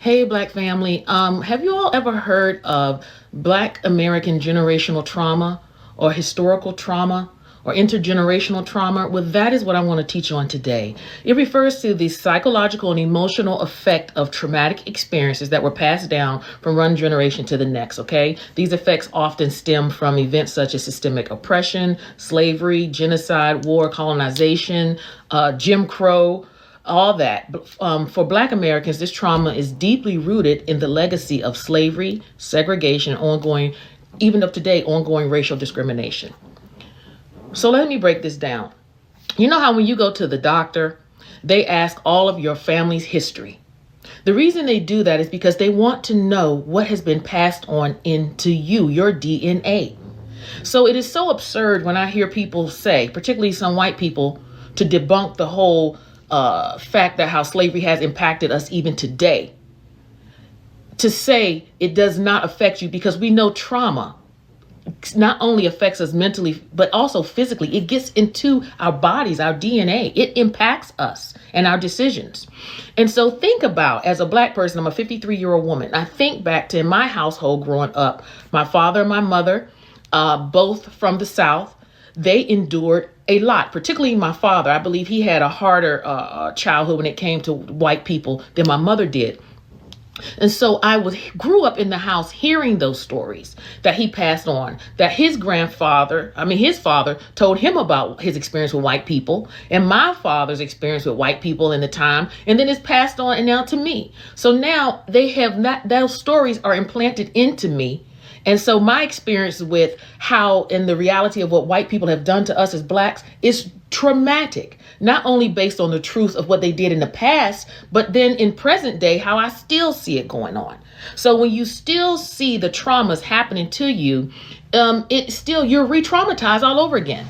Hey, Black family. Have you all ever heard of Black American generational trauma or historical trauma or intergenerational trauma? Well, that is what I want to teach on today. It refers to the psychological and emotional effect of traumatic experiences that were passed down from one generation to the next, okay? These effects often stem from events such as systemic oppression, slavery, genocide, war, colonization, Jim Crow, all that. For Black Americans, this trauma is deeply rooted in the legacy of slavery, segregation, ongoing, even up to today, ongoing racial discrimination. So let me break this down. You know how when you go to the doctor, they ask all of your family's history. The reason they do that is because they want to know what has been passed on into you, your DNA. So it is so absurd when I hear people say, particularly some white people, to debunk the whole fact that how slavery has impacted us even today, to say it does not affect you, because we know trauma not only affects us mentally, but also physically. It gets into our bodies, our DNA. It impacts us and our decisions. And so think about, as a Black person, I'm a 53-year-old woman. I think back to in my household growing up, my father and my mother, both from the South, they endured a lot, particularly my father. I believe he had a harder childhood when it came to white people than my mother did. And so grew up in the house hearing those stories that he passed on, that his father told him about his experience with white people and my father's experience with white people in the time, and then it's passed on and now to me. So now those stories are implanted into me. And so my experience with how and the reality of what white people have done to us as Blacks is traumatic, not only based on the truth of what they did in the past, but then in present day, how I still see it going on. So when you still see the traumas happening to you, you're re-traumatized all over again.